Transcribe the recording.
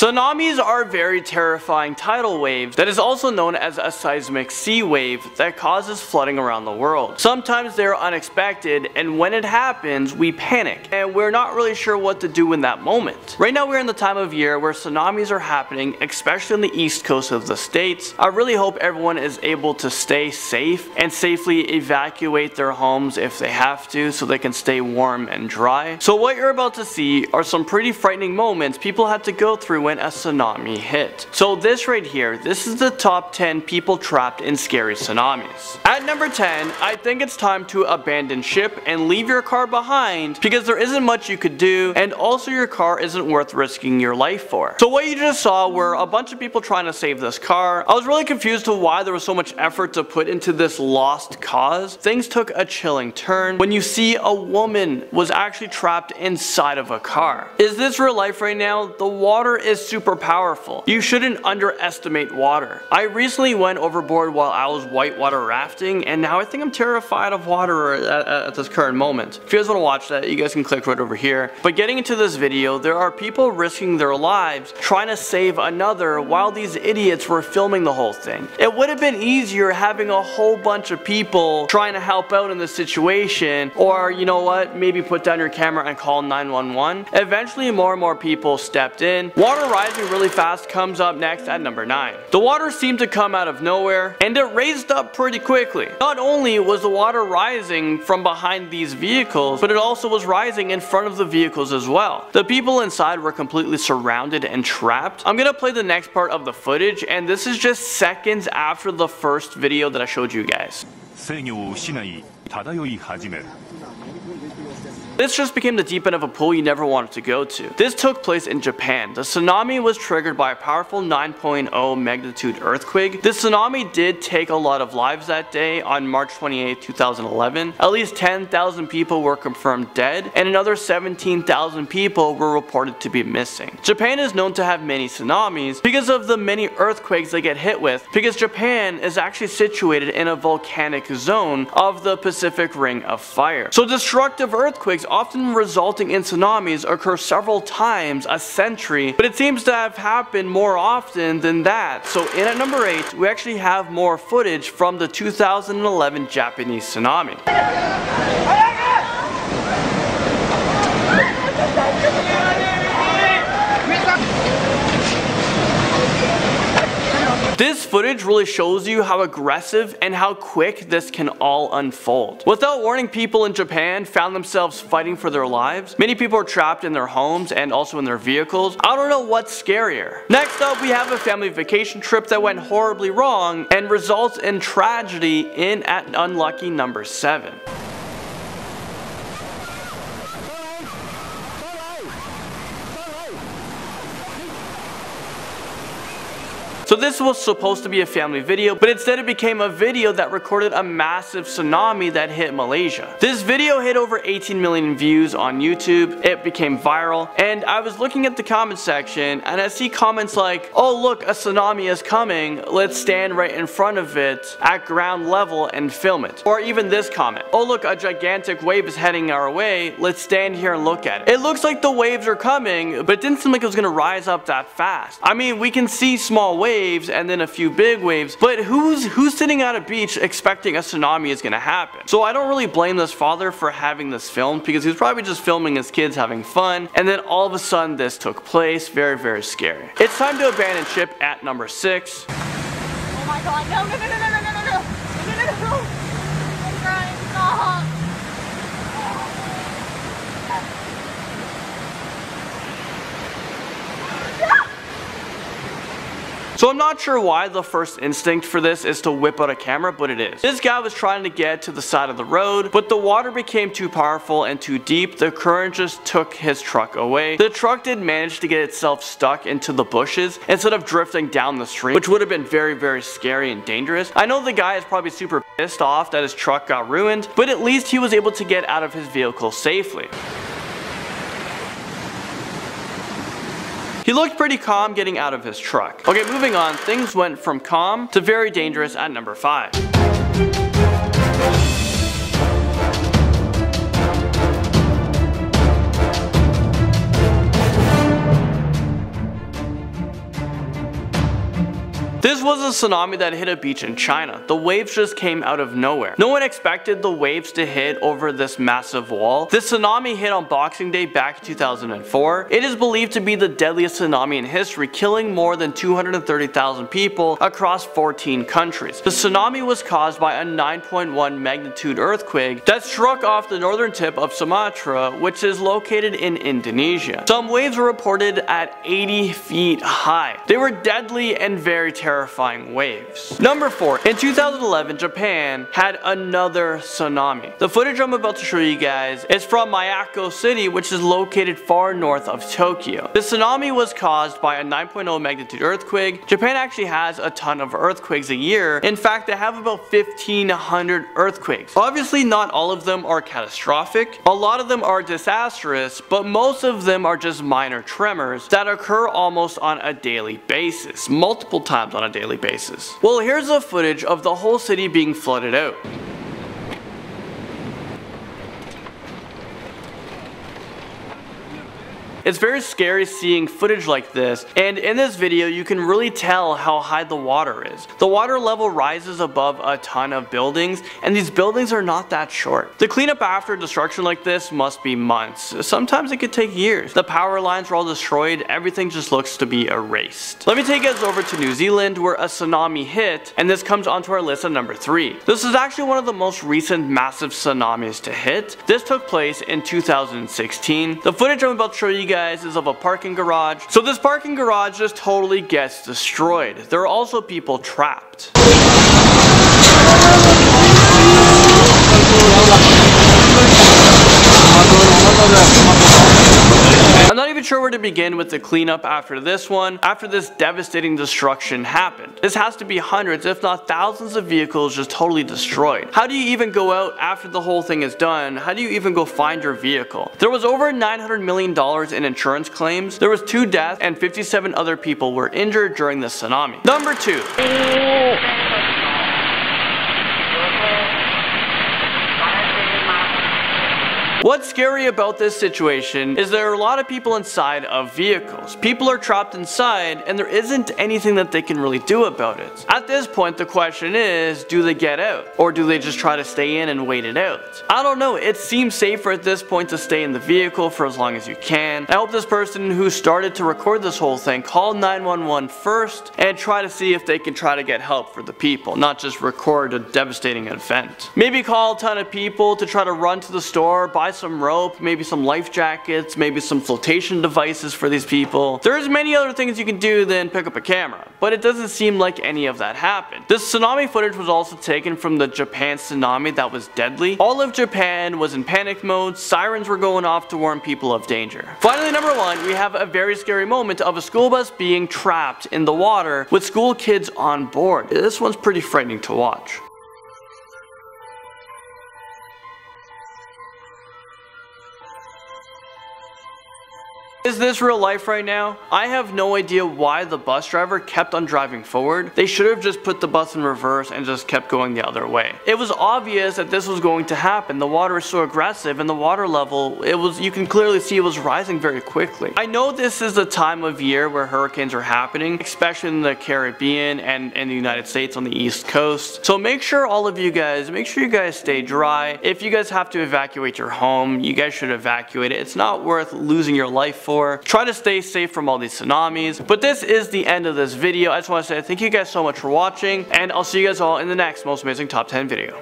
Tsunamis are very terrifying tidal waves that is also known as a seismic sea wave that causes flooding around the world. Sometimes they're unexpected, and when it happens, we panic, and we're not really sure what to do in that moment. Right now we're in the time of year where tsunamis are happening, especially on the east coast of the states. I really hope everyone is able to stay safe and safely evacuate their homes if they have to, so they can stay warm and dry. So what you're about to see are some pretty frightening moments people had to go through when a tsunami hit. So this right here, this is the top 10 people trapped in scary tsunamis. At number 10, I think it's time to abandon ship and leave your car behind because there isn't much you could do, and also your car isn't worth risking your life for. So what you just saw were a bunch of people trying to save this car. I was really confused to why there was so much effort to put into this lost cause. Things took a chilling turn when you see a woman was actually trapped inside of a car. Is this real life right now? The water is super powerful. You shouldn't underestimate water. I recently went overboard while I was whitewater rafting, and now I think I'm terrified of water at this current moment. If you guys want to watch that, you guys can click right over here. But getting into this video, there are people risking their lives trying to save another while these idiots were filming the whole thing. It would have been easier having a whole bunch of people trying to help out in this situation, or you know what, maybe put down your camera and call 911. Eventually more and more people stepped in. Water rising really fast comes up next at number 9. The water seemed to come out of nowhere, and it raised up pretty quickly. Not only was the water rising from behind these vehicles, but it also was rising in front of the vehicles as well. The people inside were completely surrounded and trapped. I'm gonna play the next part of the footage, and this is just seconds after the first video that I showed you guys. This just became the deep end of a pool you never wanted to go to. This took place in Japan. The tsunami was triggered by a powerful 9.0 magnitude earthquake. The tsunami did take a lot of lives that day on March 28, 2011. At least 10,000 people were confirmed dead, and another 17,000 people were reported to be missing. Japan is known to have many tsunamis because of the many earthquakes they get hit with, because Japan is actually situated in a volcanic zone of the Pacific Ring of Fire. So destructive earthquakes often resulting in tsunamis occur several times a century, but it seems to have happened more often than that. So in at number 8, we actually have more footage from the 2011 Japanese tsunami. This footage really shows you how aggressive and how quick this can all unfold. Without warning, people in Japan found themselves fighting for their lives. Many people are trapped in their homes and also in their vehicles. I don't know what's scarier. Next up, we have a family vacation trip that went horribly wrong and results in tragedy in at unlucky number 7. So this was supposed to be a family video, but instead it became a video that recorded a massive tsunami that hit Malaysia. This video hit over 18 million views on YouTube. It became viral, and I was looking at the comment section and I see comments like, "Oh look, a tsunami is coming, let's stand right in front of it at ground level and film it." Or even this comment, "Oh look, a gigantic wave is heading our way, let's stand here and look at it." It looks like the waves are coming, but it didn't seem like it was gonna rise up that fast. I mean, we can see small waves and then a few big waves, but who's sitting at a beach expecting a tsunami is gonna happen? So I don't really blame this father for having this filmed, because he was probably just filming his kids having fun, and then all of a sudden this took place. Very, very scary. It's time to abandon ship at number 6. Oh my god, no, no, no, no, no, no, no, no, no, no, no, no, I'm crying, stop. So I'm not sure why the first instinct for this is to whip out a camera, but it is. This guy was trying to get to the side of the road, but the water became too powerful and too deep. The current just took his truck away. The truck did manage to get itself stuck into the bushes instead of drifting down the stream, which would have been very, very scary and dangerous. I know the guy is probably super pissed off that his truck got ruined, but at least he was able to get out of his vehicle safely. He looked pretty calm getting out of his truck. Okay, moving on, things went from calm to very dangerous at number 5. This was a tsunami that hit a beach in China. The waves just came out of nowhere. No one expected the waves to hit over this massive wall. This tsunami hit on Boxing Day back in 2004. It is believed to be the deadliest tsunami in history, killing more than 230,000 people across 14 countries. The tsunami was caused by a 9.1 magnitude earthquake that struck off the northern tip of Sumatra, which is located in Indonesia. Some waves were reported at 80 feet high. They were deadly and very terrifying waves. Number 4. In 2011, Japan had another tsunami. The footage I'm about to show you guys is from Miyako City, which is located far north of Tokyo. The tsunami was caused by a 9.0 magnitude earthquake. Japan actually has a ton of earthquakes a year. In fact, they have about 1,500 earthquakes. Obviously, not all of them are catastrophic. A lot of them are disastrous, but most of them are just minor tremors that occur almost on a daily basis, multiple times on a daily basis. Well, here's the footage of the whole city being flooded out. It's very scary seeing footage like this, and in this video you can really tell how high the water is. The water level rises above a ton of buildings, and these buildings are not that short. The cleanup after destruction like this must be months. Sometimes it could take years. The power lines are all destroyed, everything just looks to be erased. Let me take you guys over to New Zealand where a tsunami hit, and this comes onto our list at number 3. This is actually one of the most recent massive tsunamis to hit. This took place in 2016. The footage I'm about to show you guys is of a parking garage. So this parking garage just totally gets destroyed. There are also people trapped. I'm not even sure where to begin with the cleanup after this one, after this devastating destruction happened. This has to be hundreds, if not thousands of vehicles just totally destroyed. How do you even go out after the whole thing is done? How do you even go find your vehicle? There was over $900 million in insurance claims. There was 2 deaths and 57 other people were injured during the tsunami. Number 2. What's scary about this situation is there are a lot of people inside of vehicles. People are trapped inside and there isn't anything that they can really do about it. At this point, the question is, do they get out? Or do they just try to stay in and wait it out? I don't know, it seems safer at this point to stay in the vehicle for as long as you can. I hope this person who started to record this whole thing call 911 first and try to see if they can try to get help for the people, not just record a devastating event. Maybe call a ton of people to try to run to the store, buy some rope, maybe some life jackets, maybe some flotation devices for these people. There's many other things you can do than pick up a camera, but it doesn't seem like any of that happened. This tsunami footage was also taken from the Japan tsunami that was deadly. All of Japan was in panic mode, sirens were going off to warn people of danger. Finally, number 1, we have a very scary moment of a school bus being trapped in the water with school kids on board. This one's pretty frightening to watch. Is this real life right now? I have no idea why the bus driver kept on driving forward. They should have just put the bus in reverse and just kept going the other way. It was obvious that this was going to happen. The water is so aggressive and the water level, you can clearly see it was rising very quickly. I know this is the time of year where hurricanes are happening, especially in the Caribbean and in the United States on the East Coast. So make sure you guys stay dry. If you guys have to evacuate your home, you guys should evacuate it. It's not worth losing your life for. Try to stay safe from all these tsunamis. But this is the end of this video. I just want to say thank you guys so much for watching, and I'll see you guys all in the next most amazing top 10 video.